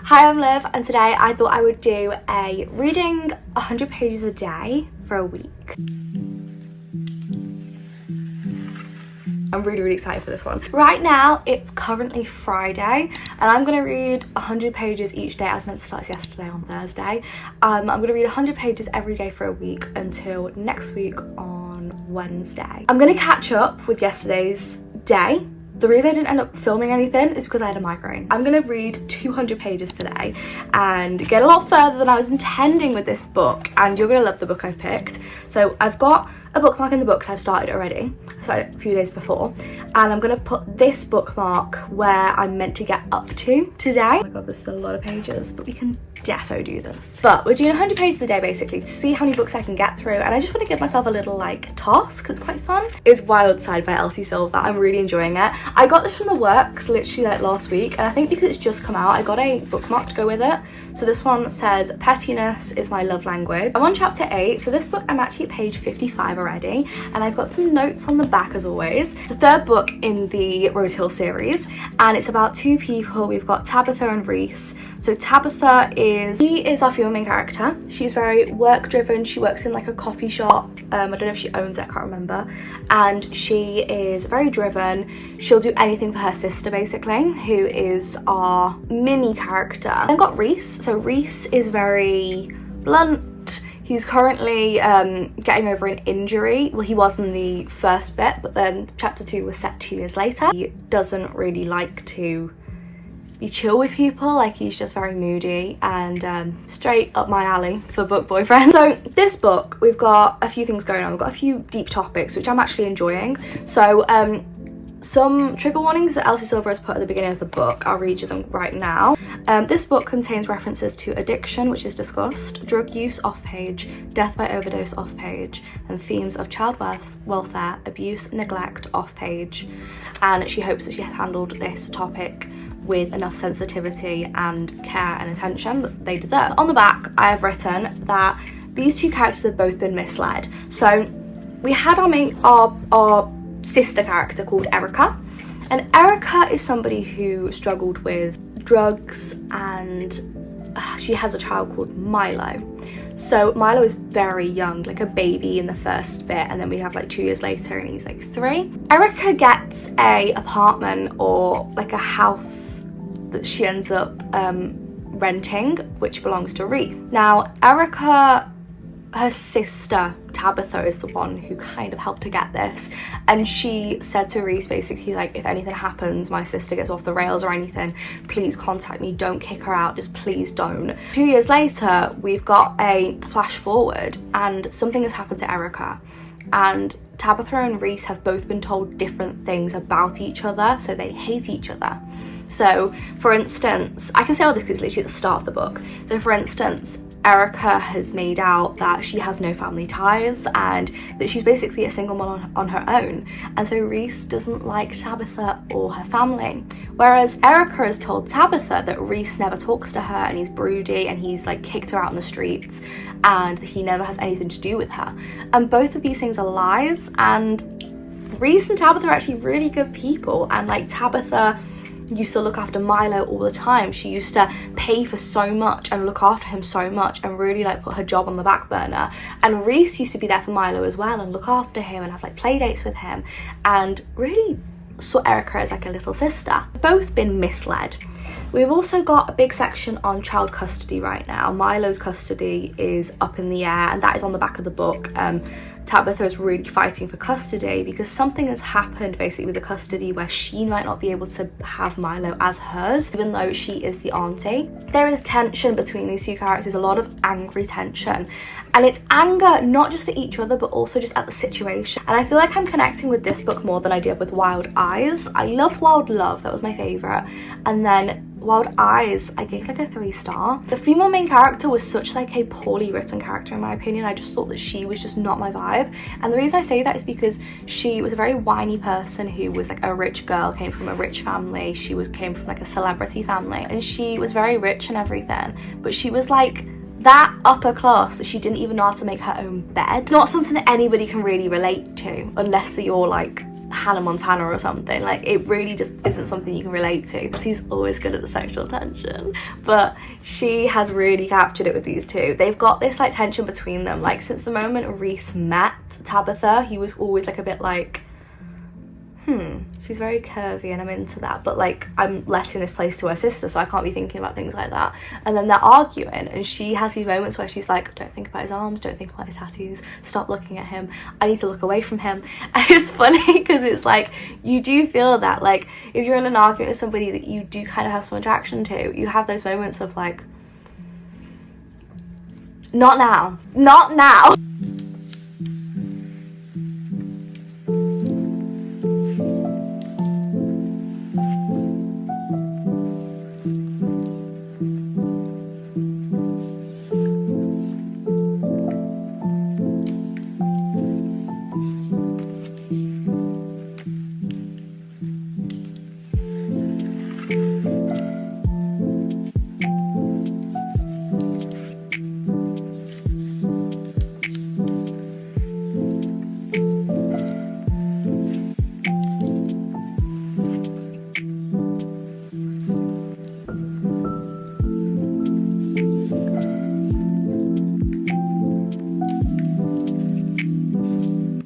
Hi, I'm Liv, and today I thought I would do a reading 100 pages a day for a week. I'm really excited for this one. Right now, it's currently Friday, and I'm going to read 100 pages each day. I was meant to start yesterday on Thursday. I'm going to read 100 pages every day for a week until next week on Wednesday. I'm going to catch up with yesterday's day. The reason I didn't end up filming anything is because I had a migraine. I'm going to read 200 pages today and get a lot further than I was intending with this book, and you're going to love the book I've picked. So I've got a bookmark in the books I've started already. I started a few days before, and I'm going to put this bookmark where I'm meant to get up to today. Oh my god, this is a lot of pages, but we can defo do this. But we're doing 100 pages a day basically to see how many books I can get through, and I just want to give myself a little like task. It's quite fun. It's Wild Side by Elsie Silver. I'm really enjoying it. I got this from the works literally like last week, and I think because it's just come out I got a bookmark to go with it. So this one says pettiness is my love language. I'm on chapter 8, so this book I'm actually at page 55 already, and I've got some notes on the back as always. It's the third book in the Rose Hill series, and it's about two people. We've got Tabitha and Reese. So Tabitha she is our female main character. She's very work driven. She works in like a coffee shop. I don't know if she owns it, I can't remember. And she is very driven. She'll do anything for her sister basically, who is our mini character. I've got Reese. So Reese is very blunt. He's currently getting over an injury. Well, he was in the first bit, but then chapter 2 was set 2 years later. He doesn't really like to be chill with people, like he's just very moody, and straight up my alley for book boyfriend. So this book, we've got a few things going on. We've got a few deep topics which I'm actually enjoying. So some trigger warnings that Elsie Silver has put at the beginning of the book. I'll read you them right now. This book contains references to addiction, which is discussed, drug use off-page, death by overdose off-page, and themes of child welfare, abuse, neglect off-page. And she hopes that she has handled this topic with enough sensitivity and care and attention that they deserve. On the back, I have written that these two characters have both been misled. So we had our sister character called Erica, and Erica is somebody who struggled with drugs, and she has a child called Milo. So Milo is very young, like a baby in the first bit, and then we have like 2 years later and he's like 3. Erica gets a apartment or like a house that she ends up renting, which belongs to Reese. Now Erica, her sister Tabitha, is the one who kind of helped to get this, and she said to Reese basically like, if anything happens, my sister gets off the rails or anything, please contact me, don't kick her out, just please don't. 2 years later, we've got a flash forward, and something has happened to Erica, and Tabitha and Reese have both been told different things about each other, so they hate each other. So for instance, I can say all this because it's literally at the start of the book. So for instance, Erica has made out that she has no family ties and that she's basically a single mom on her own, and so Reese doesn't like Tabitha or her family, whereas Erica has told Tabitha that Reese never talks to her and he's broody and he's like kicked her out in the streets and he never has anything to do with her. And both of these things are lies, and Reese and Tabitha are actually really good people, and like Tabitha used to look after Milo all the time. She used to pay for so much and look after him so much and really like put her job on the back burner. And Reese used to be there for Milo as well and look after him and have like play dates with him and really saw Erica as like a little sister. Both been misled. We've also got a big section on child custody right now. Milo's custody is up in the air, and that is on the back of the book. Tabitha is really fighting for custody because something has happened basically with the custody where she might not be able to have Milo as hers, even though she is the auntie. There is tension between these two characters, a lot of angry tension, and it's anger not just at each other but also just at the situation. And I feel like I'm connecting with this book more than I did with Wild Eyes. I loved Wild Love, that was my favourite, and then Wild Eyes I gave like a 3-star. The female main character was such like a poorly written character in my opinion. I just thought that she was just not my vibe, and the reason I say that is because she was a very whiny person who was like a rich girl, came from a rich family. She came from like a celebrity family, and she was very rich and everything, but she was like that upper class that she didn't even know how to make her own bed. Not something that anybody can really relate to unless you're like Hannah Montana or something. Like, it really just isn't something you can relate to. She's always good at the sexual tension, but she has really captured it with these two. They've got this like tension between them. Like, since the moment Reese met Tabitha, he was always like a bit like, she's very curvy and I'm into that, but like I'm letting this place to her sister, so I can't be thinking about things like that. And then they're arguing and she has these moments where she's like, don't think about his arms, don't think about his tattoos, stop looking at him, I need to look away from him. And it's funny because it's like, you do feel that, like, if you're in an argument with somebody that you do kind of have some attraction to, you have those moments of like, not now, not now.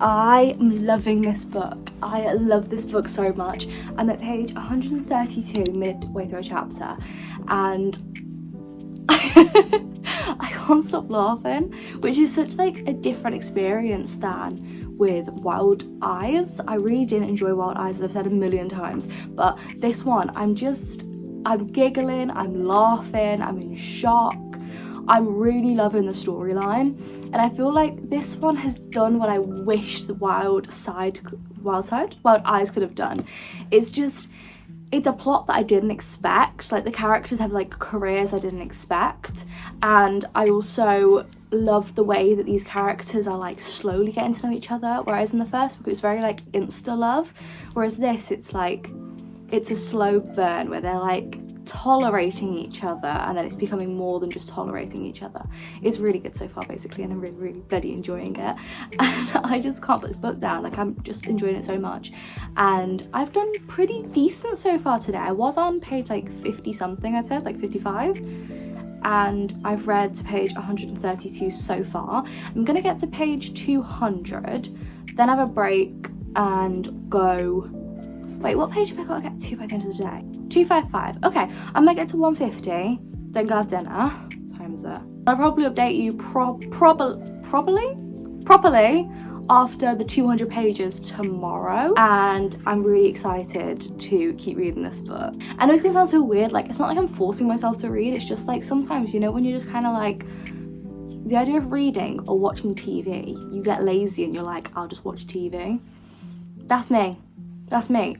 I'm loving this book. I love this book so much. I'm at page 132, midway through a chapter, and I can't stop laughing, which is such like a different experience than with Wild Eyes. I really didn't enjoy Wild Eyes, as I've said a million times, but this one, I'm giggling, I'm laughing, I'm in shock. I'm really loving the storyline, and I feel like this one has done what I wish the Wild Eyes could have done. It's a plot that I didn't expect. Like, the characters have like careers I didn't expect, and I also love the way that these characters are like slowly getting to know each other, whereas in the first book it was very like insta love, whereas this, it's like, it's a slow burn where they're like tolerating each other, and then it's becoming more than just tolerating each other. It's really good so far, basically, and I'm really, really bloody enjoying it. And I just can't put this book down. Like, I'm just enjoying it so much, and I've done pretty decent so far today. I was on page like 50 something, I'd said like 55, and I've read to page 132 so far. I'm gonna get to page 200, then have a break and go. Wait, what page have I got to get to by the end of the day? 255. Okay, I might get to 150, then go have dinner. What time is it? I'll probably update you properly after the 200 pages tomorrow, and I'm really excited to keep reading this book. I know it's gonna sound so weird, like, it's not like I'm forcing myself to read, it's just like sometimes, you know, when you're just kind of like, the idea of reading or watching TV, you get lazy and you're like, I'll just watch TV. That's me.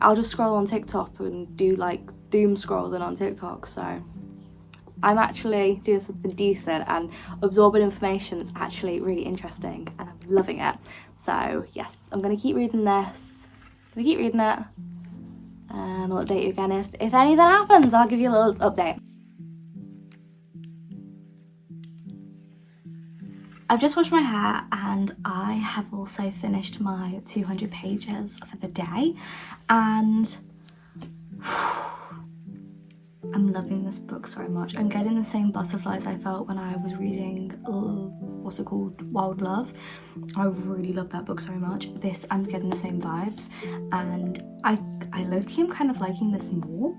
I'll just scroll on TikTok and do like doom scrolling on TikTok. So I'm actually doing something decent, and absorbing information that's actually really interesting, and I'm loving it. So yes, I'm gonna keep reading this. And I'll update you again if anything happens. I'll give you a little update. I've just washed my hair, and I have also finished my 200 pages for the day, and I'm loving this book so much. I'm getting the same butterflies I felt when I was reading what's it called, Wild Love. I really love that book so much. This, I'm getting the same vibes, and I low-key am kind of liking this more.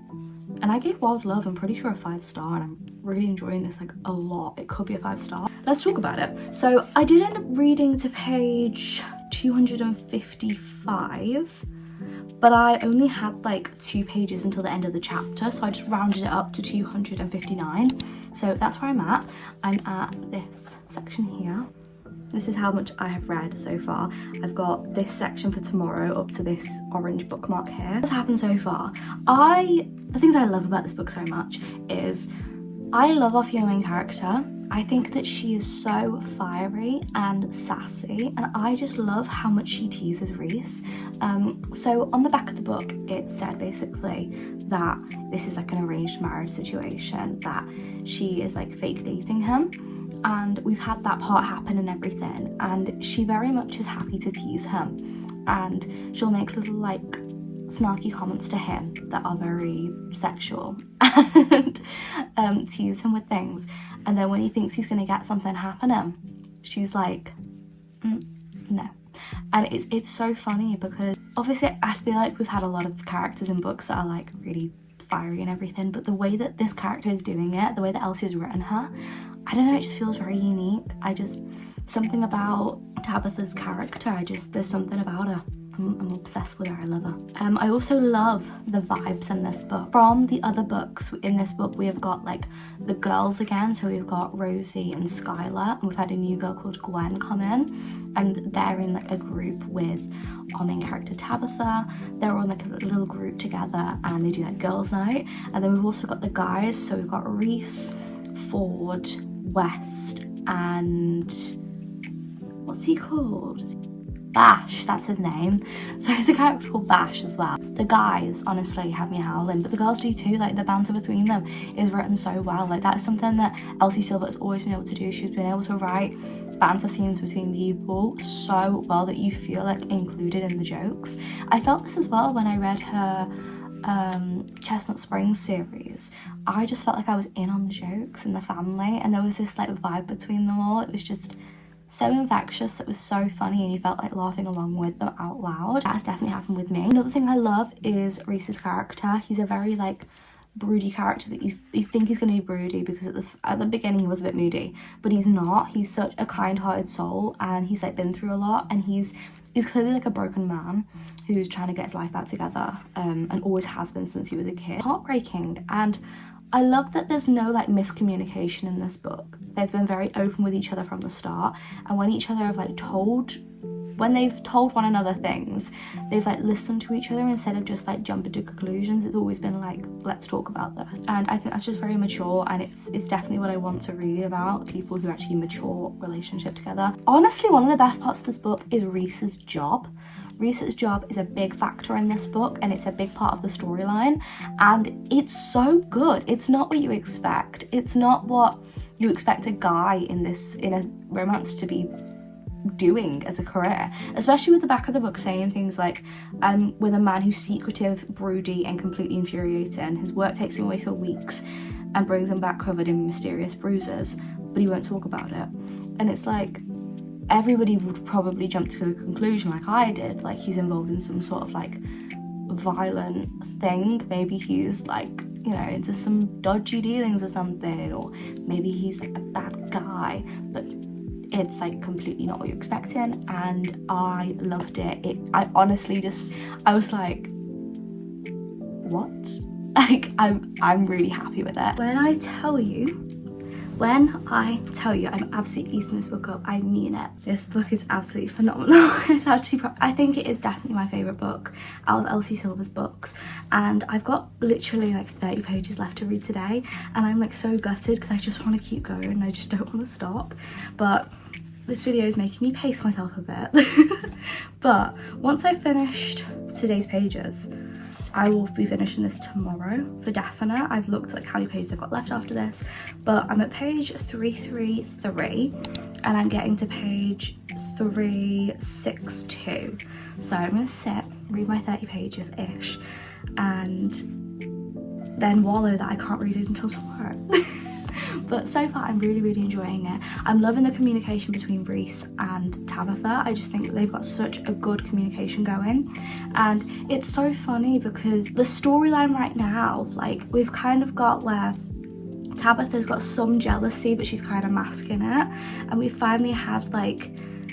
And I gave Wild Love, I'm pretty sure, a 5-star, and I'm really enjoying this like a lot. It could be a 5-star. Let's talk about it. So I did end up reading to page 255, but I only had like 2 pages until the end of the chapter, so I just rounded it up to 259. So that's where I'm at. I'm at this section here. This is how much I have read so far. I've got this section for tomorrow up to this orange bookmark here. What's happened so far? The things I love about this book so much is I love our female main character. I think that she is so fiery and sassy, and I just love how much she teases Reese. So on the back of the book, it said basically that this is like an arranged marriage situation, that she is like fake dating him. And we've had that part happen and everything, and she very much is happy to tease him. and she'll make little like snarky comments to him that are very sexual and tease him with things, and then when he thinks he's going to get something happening, she's like, no. And it's so funny because obviously I feel like we've had a lot of characters in books that are like really fiery and everything, but the way that this character is doing it, the way that Elsie has written her, I don't know, it just feels very unique. Something about Tabitha's character, there's something about her. I'm obsessed with her, I love her. I also love the vibes in this book. From the other books, in this book we have got like the girls again, so we've got Rosie and Skylar, and we've had a new girl called Gwen come in, and they're in like a group with our main character Tabitha. They're all like a little group together and they do like girls night. And then we've also got the guys, so we've got Reese, Ford, West, and what's he called? Bash, that's his name. So there's a character called Bash as well. The guys honestly have me howling, but the girls do too. Like the banter between them is written so well. Like that is something that Elsie Silver has always been able to do. She's been able to write banter scenes between people so well that you feel like included in the jokes. I felt this as well when I read her Chestnut Springs series. I just felt like I was in on the jokes and the family, and there was this like vibe between them all. It was just so infectious, it was so funny, and you felt like laughing along with them out loud. That's definitely happened with me. Another thing I love is Reese's character. He's a very like broody character that you think he's going to be broody, because at the beginning he was a bit moody, but he's not. He's such a kind-hearted soul, and he's like been through a lot, and he's clearly like a broken man who's trying to get his life back together, and always has been since he was a kid. Heartbreaking. And I love that there's no like miscommunication in this book. They've been very open with each other from the start, and when each other have like when they've told one another things, they've like listened to each other instead of just like jumping to conclusions. It's always been like, let's talk about this. And I think that's just very mature, and it's definitely what I want to read about, people who actually mature relationship together. Honestly, one of the best parts of this book is Reese's job. Reese's job is a big factor in this book, and it's a big part of the storyline, and it's so good. It's not what you expect. It's not what you expect a guy in a romance to be doing as a career, especially with the back of the book saying things like, with a man who's secretive, broody, and completely infuriating. His work takes him away for weeks and brings him back covered in mysterious bruises, but he won't talk about it. And it's like, everybody would probably jump to a conclusion like I did, like he's involved in some sort of like violent thing. Maybe he's like, you know, into some dodgy dealings or something, or maybe he's like a bad guy, but it's like completely not what you're expecting, and I loved it. I honestly I was like, what? Like I'm really happy with it. When I tell you I'm absolutely eating this book up, I mean it. This book is absolutely phenomenal. It's actually, I think it is definitely my favourite book out of Elsie Silver's books, and I've got literally like 30 pages left to read today, and I'm like so gutted because I just want to keep going and I just don't want to stop. But this video is making me pace myself a bit. But once I've finished today's pages, I will be finishing this tomorrow for definite. I've looked at like how many pages I've got left after this, but I'm at page 333 and I'm getting to page 362. So I'm gonna sit, read my 30 pages ish, and then wallow that I can't read it until tomorrow. But so far I'm really enjoying it. I'm loving the communication between Reese and Tabitha. I just think that they've got such a good communication going, and it's so funny because the storyline right now, like we've kind of got where Tabitha's got some jealousy but she's kind of masking it, and we finally had like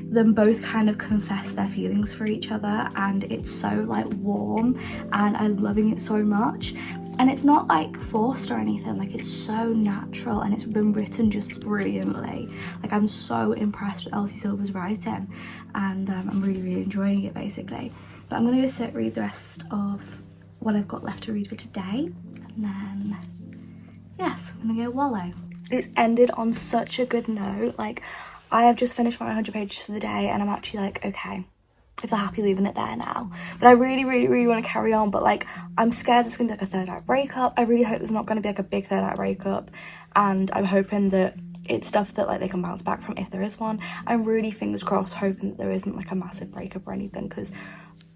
them both kind of confess their feelings for each other, and it's so like warm and I'm loving it so much. And it's not like forced or anything, like it's so natural and it's been written just brilliantly. Like I'm so impressed with Elsie Silver's writing, and I'm really enjoying it basically. But I'm gonna go sit read the rest of what I've got left to read for today, and then yes, I'm gonna go wallow. It's ended on such a good note. Like I have just finished my 100 pages for the day, and I'm actually like, okay, if they're happy leaving it there now. But I really want to carry on, but like I'm scared it's gonna be like a third act breakup. I really hope there's not gonna be like a big third act breakup, and I'm hoping that it's stuff that like they can bounce back from if there is one. I'm really fingers crossed hoping that there isn't like a massive breakup or anything, because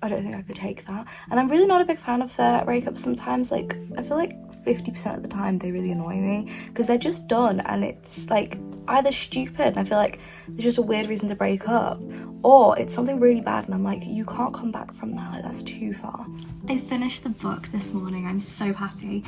I don't think I could take that. And I'm really not a big fan of breakups sometimes. Like, I feel like 50% of the time they really annoy me because they're just done and it's like either stupid and I feel like there's just a weird reason to break up, or it's something really bad and I'm like, you can't come back from that, like that's too far. I finished the book this morning. I'm so happy.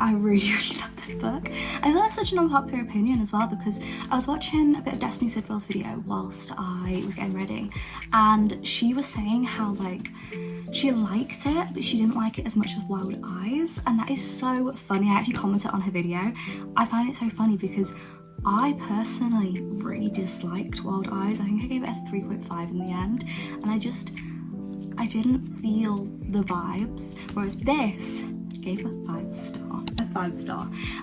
I really love this book. I feel that's such an unpopular opinion as well, because I was watching a bit of Destiny Sidwell's video whilst I was getting ready, and she was saying how like she liked it but she didn't like it as much as Wild Eyes, and that is so funny. I actually commented on her video. I find it so funny because I personally really disliked Wild Eyes. I think I gave it a 3.5 in the end, and I didn't feel the vibes, whereas this gave a 5-star.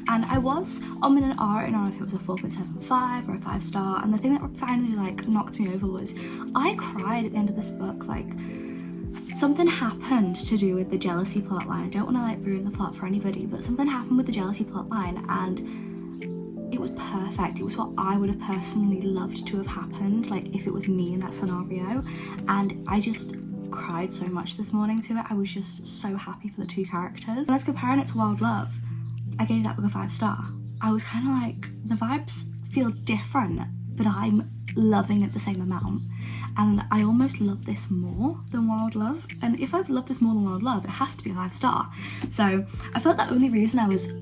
And I was on and on if it was a 4.75 or a 5-star, and the thing that finally like knocked me over was I cried at the end of this book. Like, something happened to do with the jealousy plotline. I don't want to like ruin the plot for anybody, but something happened with the jealousy plotline and it was perfect. It was what I would have personally loved to have happened, like if it was me in that scenario. And I just cried so much this morning to it. I was just so happy for the two characters. When I was comparing it to Wild Love, I gave that book a 5-star. I was kind of like, the vibes feel different, but I'm loving it the same amount. And I almost love this more than Wild Love. And if I've loved this more than Wild Love, it has to be a 5-star. So I felt the only reason I was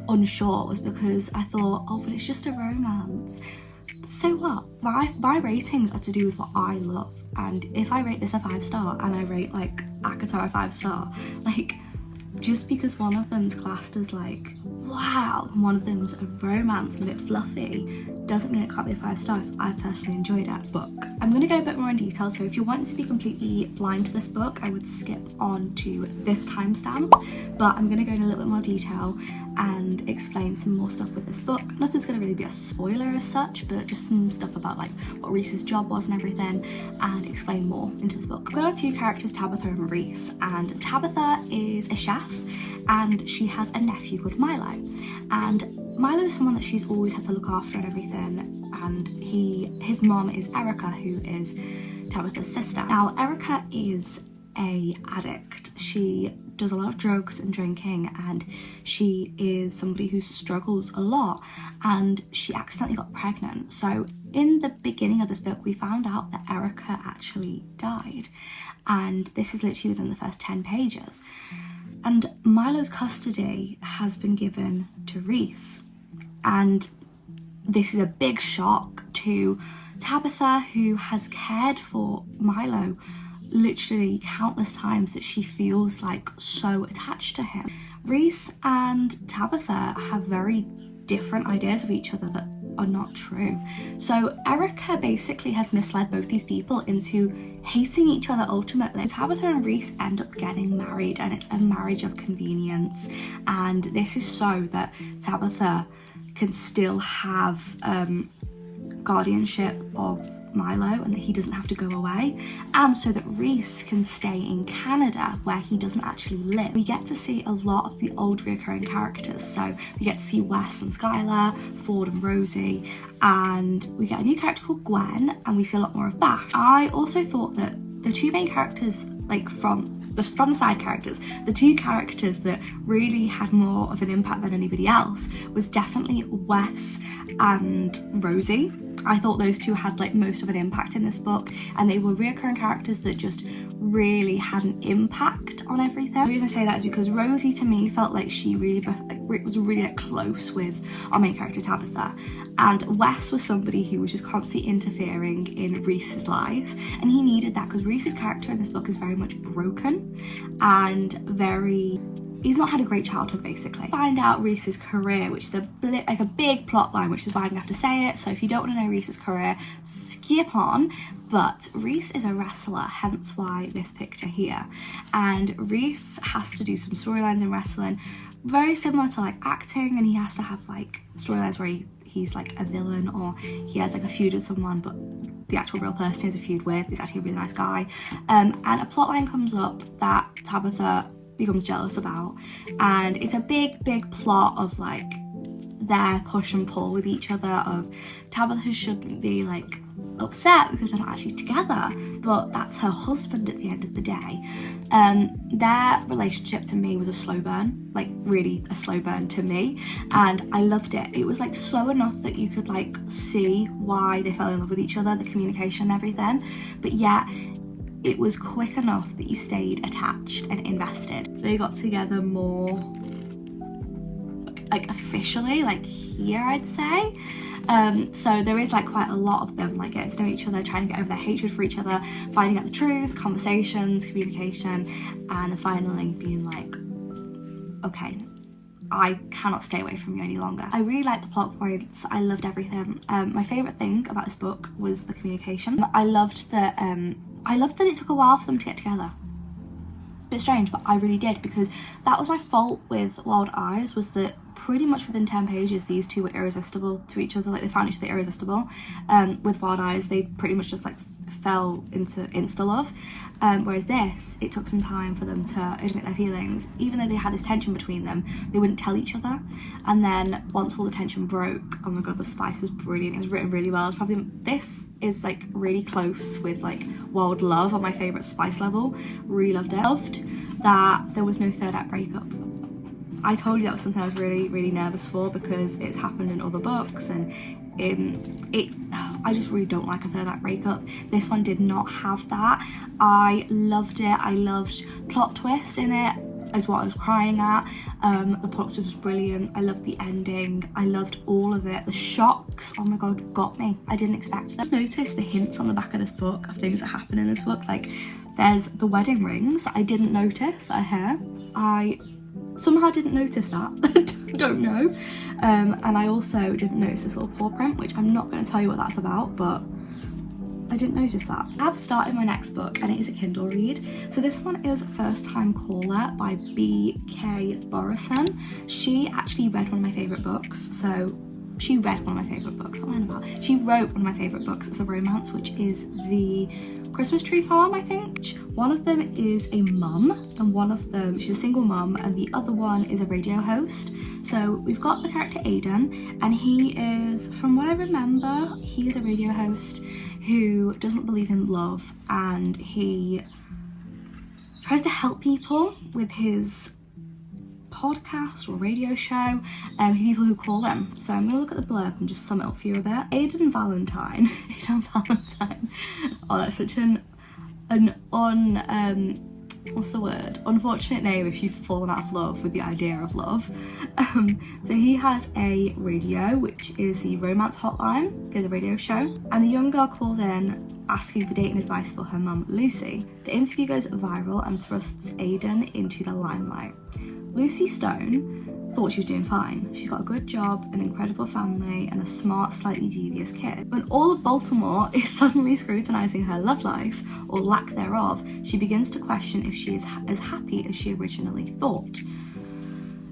unsure was because I thought, oh, but it's just a romance. So what? My ratings are to do with what I love. And if I rate this a 5-star and I rate like Akatar a 5-star, like, just because one of them's classed as like, wow, and one of them's a romance and a bit fluffy, doesn't mean it can't be a 5-star if I personally enjoyed it. Book. I'm going to go a bit more in detail, so if you're wanting to be completely blind to this book, I would skip on to this timestamp, but I'm going to go in a little bit more detail and explain some more stuff with this book. Nothing's going to really be a spoiler as such, but just some stuff about like what Reese's job was and everything, and explain more into this book. We've got our two characters, Tabitha and Reese, and Tabitha is a chef and she has a nephew called Milo, and Milo is someone that she's always had to look after and everything, and his mom is Erica, who is Tabitha's sister. Now Erica is a addict. She does a lot of drugs and drinking, and she is somebody who struggles a lot, and she accidentally got pregnant. So in the beginning of this book we found out that Erica actually died, and this is literally within the first 10 pages. And Milo's custody has been given to Reese, and this is a big shock to Tabitha, who has cared for Milo literally countless times, that she feels like so attached to him. Reese and Tabitha have very different ideas of each other that are not true. So Erica basically has misled both these people into hating each other ultimately. Tabitha and Reese end up getting married, and it's a marriage of convenience, and this is so that Tabitha can still have guardianship of Milo and that he doesn't have to go away, and so that Reese can stay in Canada where he doesn't actually live. We get to see a lot of the old recurring characters, so we get to see Wes and Skylar, Ford and Rosie, and we get a new character called Gwen, and we see a lot more of Bash. I also thought that the two main characters, like from the side characters, the two characters that really had more of an impact than anybody else was definitely Wes and Rosie. I thought those two had like most of an impact in this book, and they were recurring characters that just really had an impact on everything. The reason I say that is because Rosie to me felt like she really was really close with our main character Tabitha, and Wes was somebody who was just constantly interfering in Reese's life, and he needed that because Reese's character in this book is very much broken and he's not had a great childhood basically. Find out Reese's career, which is a big plot line, which is why I didn't have to say it. So if you don't want to know Reese's career, skip on. But Reese is a wrestler, hence why this picture here. And Reese has to do some storylines in wrestling, very similar to like acting, and he has to have like storylines where he's like a villain, or he has like a feud with someone, but the actual real person he has a feud with is actually a really nice guy. And a plotline comes up that Tabitha becomes jealous about, and it's a big plot of like their push and pull with each other of Tabitha shouldn't be like upset because they're not actually together, but that's her husband at the end of the day. Their relationship to me was a slow burn, like really a slow burn to me, and I loved it. It was like slow enough that you could like see why they fell in love with each other, the communication and everything, but yet it was quick enough that you stayed attached and invested. They got together more like officially, like here I'd say. So there is like quite a lot of them like getting to know each other, trying to get over their hatred for each other, finding out the truth, conversations, communication, and finally being like, okay, I cannot stay away from you any longer. I really liked the plot points. I loved everything. My favourite thing about this book was the communication. I loved that it took a while for them to get together. Bit strange, but I really did, because that was my fault with Wild Eyes, was that pretty much within 10 pages these two were irresistible to each other. Like, they found each other irresistible. With Wild Eyes they pretty much just like fell into insta love, whereas this, it took some time for them to admit their feelings. Even though they had this tension between them, they wouldn't tell each other, and then once all the tension broke, oh my god, the spice was brilliant. It was written really well. It's probably, this is like really close with like Wild Love on my favourite spice level. Really loved it. Loved that there was no third act breakup. I told you that was something I was really nervous for, because it's happened in other books, and I just really don't like a third act breakup. This one did not have that. I loved it. I loved plot twist in it, is what I was crying at. The plot twist was brilliant. I loved the ending. I loved all of it. The shocks, oh my god, got me. I didn't expect them. I just noticed the hints on the back of this book of things that happen in this book. Like, there's the wedding rings that I didn't notice that are here. I somehow didn't notice that. Don't know. And I also didn't notice this little paw print, which I'm not going to tell you what that's about, but I didn't notice that. I have started my next book, and it is a Kindle read. So this one is First Time Caller by B.K. Borison. She actually read one of my favourite books. So she read one of my favourite books. What am I about? She wrote one of my favourite books. It's a romance, which is The Christmas Tree Farm, I think. One of them is a mum, and one of them, she's a single mum, and the other one is a radio host. So we've got the character Aidan, and he is, from what I remember, he is a radio host who doesn't believe in love, and he tries to help people with his podcast or radio show, people who call him. So I'm going to look at the blurb and just sum it up for you a bit. Aidan Valentine. Oh, that's such an what's the word? Unfortunate name if you've fallen out of love with the idea of love. So he has a radio, which is the romance hotline, is a radio show, and a young girl calls in asking for dating advice for her mum, Lucy. The interview goes viral and thrusts Aidan into the limelight. Lucy Stone thought she was doing fine. She's got a good job, an incredible family, and a smart, slightly devious kid. When all of Baltimore is suddenly scrutinising her love life, or lack thereof, she begins to question if she is as happy as she originally thought.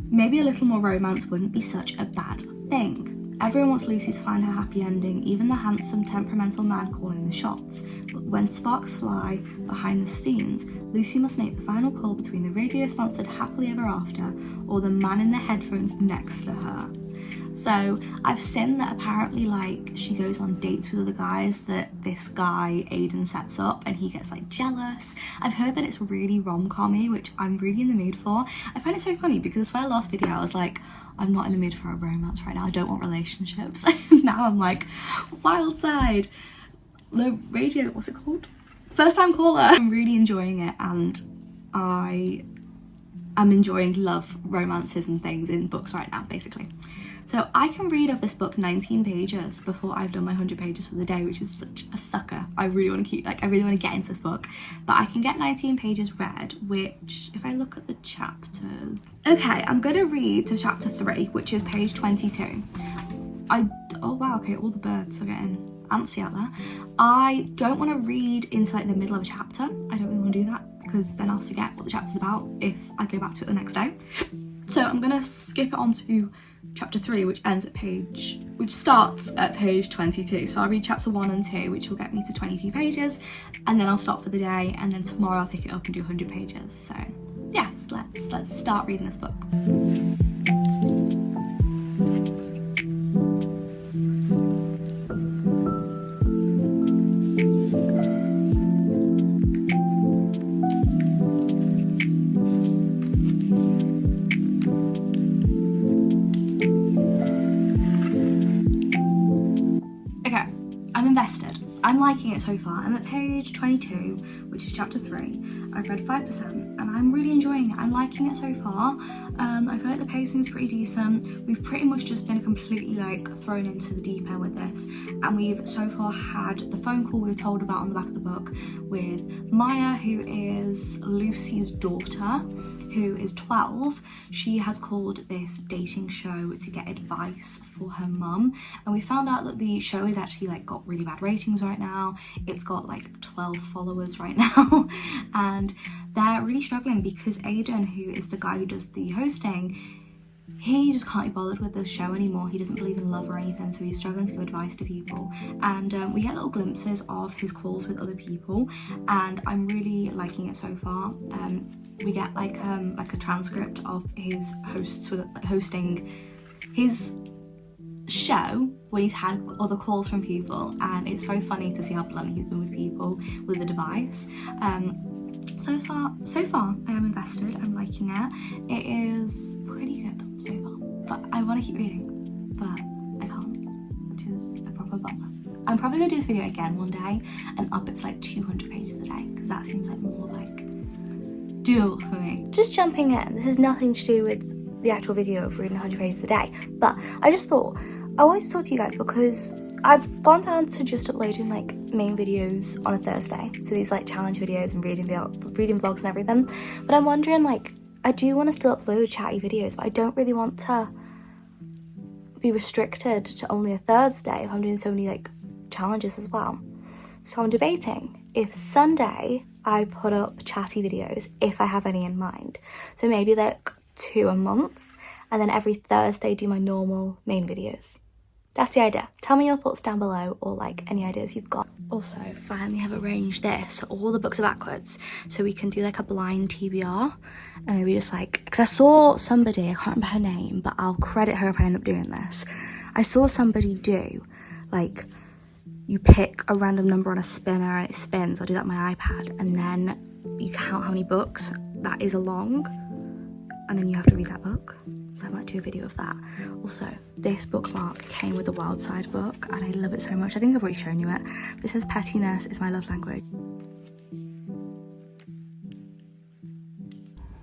Maybe a little more romance wouldn't be such a bad thing. Everyone wants Lucy to find her happy ending, even the handsome, temperamental man calling the shots. But when sparks fly behind the scenes, Lucy must make the final call between the radio-sponsored Happily Ever After or the man in the headphones next to her. So I've seen that apparently, like, she goes on dates with other guys that this guy Aidan sets up, and he gets like jealous. I've heard that it's really rom-com-y, which I'm really in the mood for. I find it so funny because for my last video I was like, I'm not in the mood for a romance right now, I don't want relationships. Now I'm like, wild side. The radio, what's it called? First Time Caller. I'm really enjoying it, and I'm enjoying love romances and things in books right now, basically. So I can read of this book 19 pages before I've done my 100 pages for the day, which is such a sucker. I really want to get into this book, but I can get 19 pages read, which, if I look at the chapters, okay, I'm gonna read to chapter 3, which is page 22. Oh wow, okay, all the birds are getting antsy out there. I don't want to read into like the middle of a chapter. I don't really want to do that, because then I'll forget what the chapter's about if I go back to it the next day. So I'm gonna skip it on to chapter 3, which starts at page 22. So I'll read chapter 1 and 2, which will get me to 22 pages, and then I'll stop for the day, and then tomorrow I'll pick it up and do 100 pages. So yes, let's start reading this book. invested. I'm liking it so far. I'm at page 22, which is chapter 3. I've read 5% and I'm really enjoying it. I'm liking it so far. I feel like the pacing's pretty decent. We've pretty much just been completely like thrown into the deep end with this, and we've so far had the phone call we were told about on the back of the book with Maya, who is Lucy's daughter, who is 12. She has called this dating show to get advice for her mum, and we found out that the show is actually like got really bad ratings right now. It's got like 12 followers right now and they're really struggling because Aidan, who is the guy who does the hosting, he just can't be bothered with the show anymore. He doesn't believe in love or anything, so he's struggling to give advice to people. And we get little glimpses of his calls with other people, and I'm really liking it so far. We get like a transcript of his hosts with hosting his show when he's had other calls from people, and it's so funny to see how blunt he's been with people with the device. So far I am invested. I'm liking it. It is pretty good so far, but I want to keep reading, but I can't, which is a proper bummer. I'm probably gonna do this video again one day and up it to like 200 pages a day, because that seems like more like doable for me. Just jumping in, this has nothing to do with the actual video of reading 100 pages a day, but I just thought I wanted to talk to you guys because I've gone down to just uploading like main videos on a Thursday, so these like challenge videos and reading vlogs and everything. But I'm wondering, like, I do want to still upload chatty videos, but I don't really want to be restricted to only a Thursday if I'm doing so many like challenges as well. So I'm debating if Sunday I put up chatty videos, if I have any in mind. So maybe like 2 a month, and then every Thursday do my normal main videos. That's the idea. Tell me your thoughts down below, or like any ideas you've got. Also, finally have arranged this so all the books are backwards, so we can do like a blind TBR, and maybe just like, because I saw somebody, I can't remember her name, but I'll credit her if I end up doing this. I saw somebody do like, you pick a random number on a spinner and it spins. I'll do that on my iPad, and then you count how many books that is along, and then you have to read that book. So I might do a video of that. Also, this bookmark came with the Wild Side book and I love it so much. I think I've already shown you it. It says pettiness is my love language.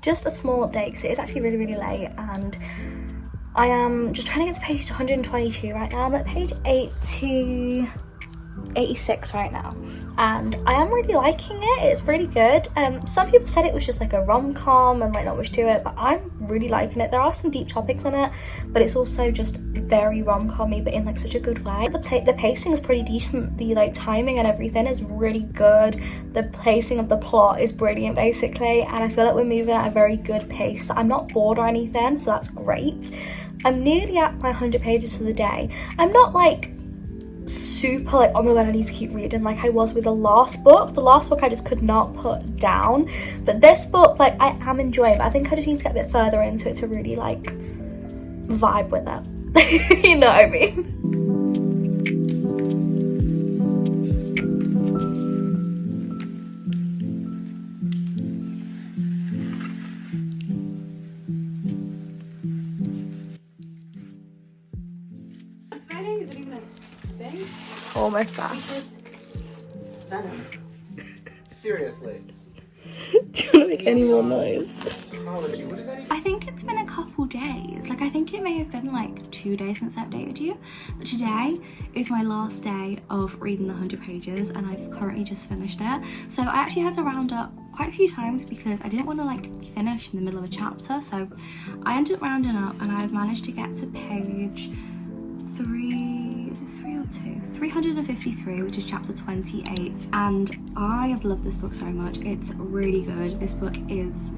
Just a small update because it is actually really, really late, and I am just trying to get to page 122 right now. I'm at page 86 right now, and I am really liking it. It's really good. Some people said it was just like a rom-com and like not much to it, but I'm really liking it. There are some deep topics in it, but it's also just very rom-com-y, but in like such a good way. The pacing is pretty decent. The like timing and everything is really good. The pacing of the plot is brilliant basically, and I feel like we're moving at a very good pace. I'm not bored or anything, so that's great. I'm nearly at my 100 pages for the day. I'm not like super like, oh my god, I need to keep reading like I was with the last book. The last book I just could not put down, but this book like I am enjoying, but I think I just need to get a bit further into it to really like vibe with it. You know what I mean? Almost there. Venom. Seriously. Do you want to make any more noise? I think it's been a couple days. Like I think it may have been like 2 days since I updated you. But today is my last day of reading the 100 pages and I've currently just finished it. So I actually had to round up quite a few times because I didn't want to like finish in the middle of a chapter. So I ended up rounding up and I've managed to get to page 353, which is chapter 28, and I have loved this book so much. It's really good. This book is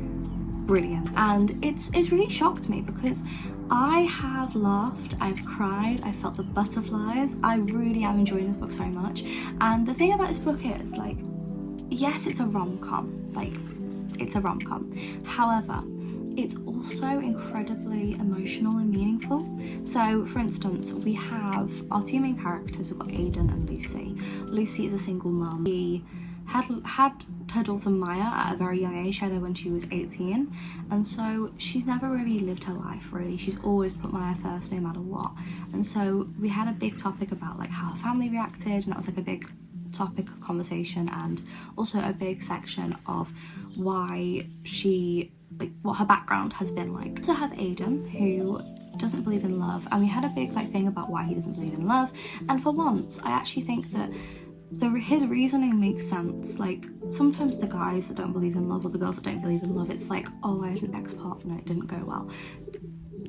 brilliant, and it's really shocked me because I have laughed, I've cried, I felt the butterflies. I really am enjoying this book so much. And the thing about this book is, like, yes, it's a rom-com, like it's a rom-com, however it's also incredibly emotional and meaningful. So for instance, we have our two main characters. We've got Aidan and Lucy. Lucy is a single mum. She had her daughter Maya at a very young age. She had her when she was 18, and so she's never really lived her life really. She's always put Maya first no matter what. And so we had a big topic about like how her family reacted, and that was like a big topic of conversation, and also a big section of why she, like, what her background has been like. We also have Aiden, who doesn't believe in love, and we had a big like thing about why he doesn't believe in love. And for once I actually think that his reasoning makes sense. Like, sometimes the guys that don't believe in love, or the girls that don't believe in love, it's like, oh, I had an ex-partner, it didn't go well.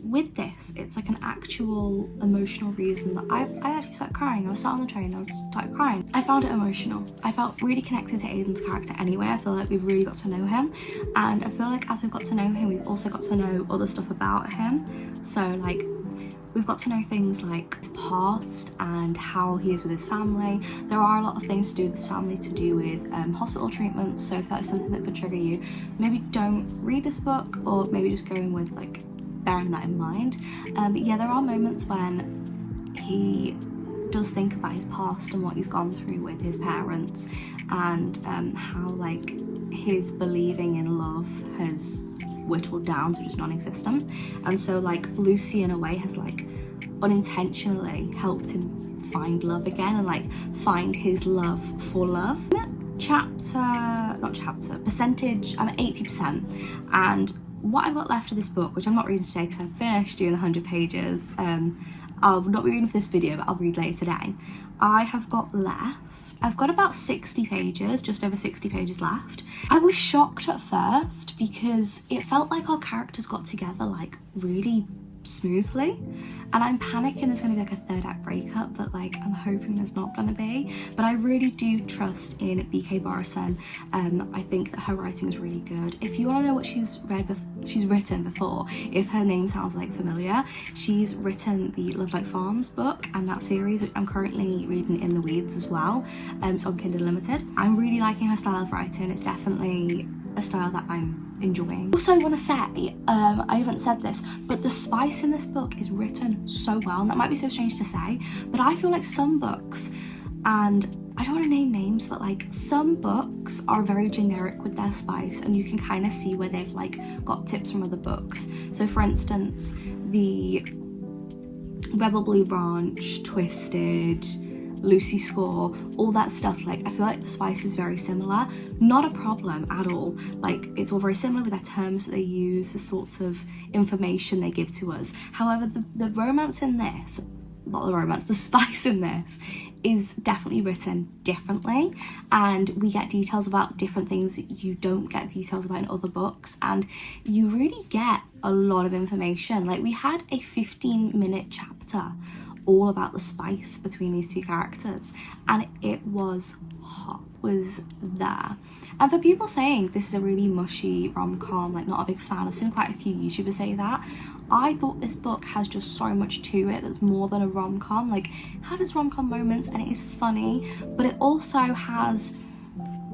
With this, it's like an actual emotional reason that I actually started crying. I was sat on the train, I started crying. I found it emotional. I felt really connected to Aiden's character anyway. I feel like we've really got to know him, and I feel like as we've got to know him, we've also got to know other stuff about him. So like, we've got to know things like his past and how he is with his family. There are a lot of things to do with his family, to do with hospital treatments, so if that is something that could trigger you, maybe don't read this book, or maybe just go in with like bearing that in mind. But yeah, there are moments when he does think about his past and what he's gone through with his parents, and how like his believing in love has whittled down to just non-existent. And so like Lucy in a way has like unintentionally helped him find love again, and like find his love for love. Percentage, I'm at 80%, and what I've got left of this book, which I'm not reading today because I've finished doing the 100 pages, I'll not be reading for this video, but I'll read later today. I've got about 60 pages, just over 60 pages left. I was shocked at first because it felt like our characters got together like really smoothly, and I'm panicking there's gonna be like a third act breakup, but like I'm hoping there's not gonna be. But I really do trust in BK Borasan. I think that her writing is really good. If you want to know what she's written before, if her name sounds like familiar, she's written the Love Like Farms book and that series, which I'm currently reading in the weeds as well. It's on Kindle Limited. I'm really liking her style of writing. It's definitely a style that I'm enjoying. Also, I want to say, I haven't said this, but the spice in this book is written so well, and that might be so strange to say, but I feel like some books, and I don't want to name names, but like some books are very generic with their spice, and you can kind of see where they've like got tips from other books. So for instance, the Rebel Blue Ranch, Twisted, Lucy Score, all that stuff, like I feel like the spice is very similar. Not a problem at all. Like, it's all very similar with their terms that they use, the sorts of information they give to us. However, the romance in this, not the romance, the spice in this is definitely written differently, and we get details about different things that you don't get details about in other books, and you really get a lot of information. Like, we had a 15-minute chapter all about the spice between these two characters, and it was hot, was there. And for people saying this is a really mushy rom-com, like not a big fan, I've seen quite a few YouTubers say that. I thought this book has just so much to it that's more than a rom-com. Like, it has its rom-com moments and it is funny, but it also has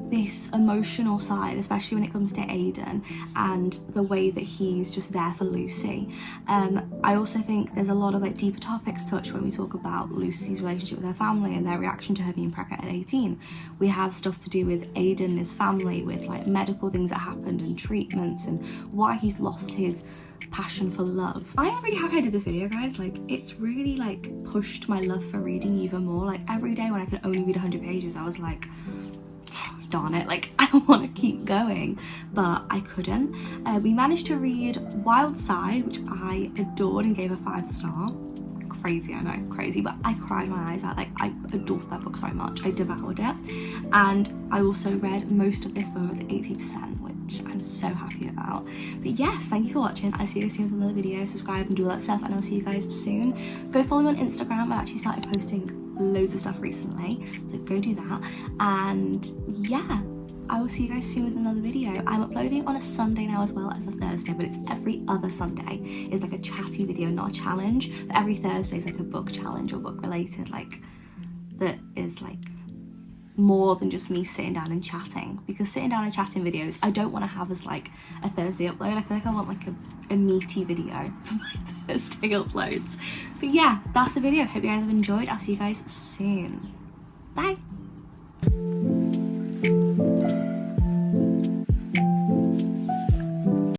this emotional side, especially when it comes to Aiden and the way that he's just there for Lucy. I also think there's a lot of like deeper topics touched when we talk about Lucy's relationship with her family and their reaction to her being pregnant at 18. We have stuff to do with Aiden and his family, with like medical things that happened and treatments and why he's lost his passion for love. I am really happy I did this video, guys. Like, it's really like pushed my love for reading even more. Like, every day when I could only read 100 pages, I was like, darn it, like I want to keep going, but I couldn't. We managed to read Wild Side, which I adored and gave a 5-star. Crazy, I know, crazy, but I cried my eyes out. Like, I adored that book so much. I devoured it. And I also read most of this book at 80%, which I'm so happy about. But yes, thank you for watching. I'll see you guys soon with another video. Subscribe and do all that stuff, and I'll see you guys soon. Go follow me on Instagram. I actually started posting loads of stuff recently, so go do that. And yeah, I will see you guys soon with another video. I'm uploading on a Sunday now as well as a Thursday, but it's every other Sunday. It's like a chatty video, not a challenge, but every Thursday is like a book challenge or book related, like, that is like more than just me sitting down and chatting, because sitting down and chatting videos I don't want to have as like a Thursday upload. I feel like I want like a meaty video for my Thursday uploads. But yeah, that's the video. Hope you guys have enjoyed. I'll see you guys soon. Bye.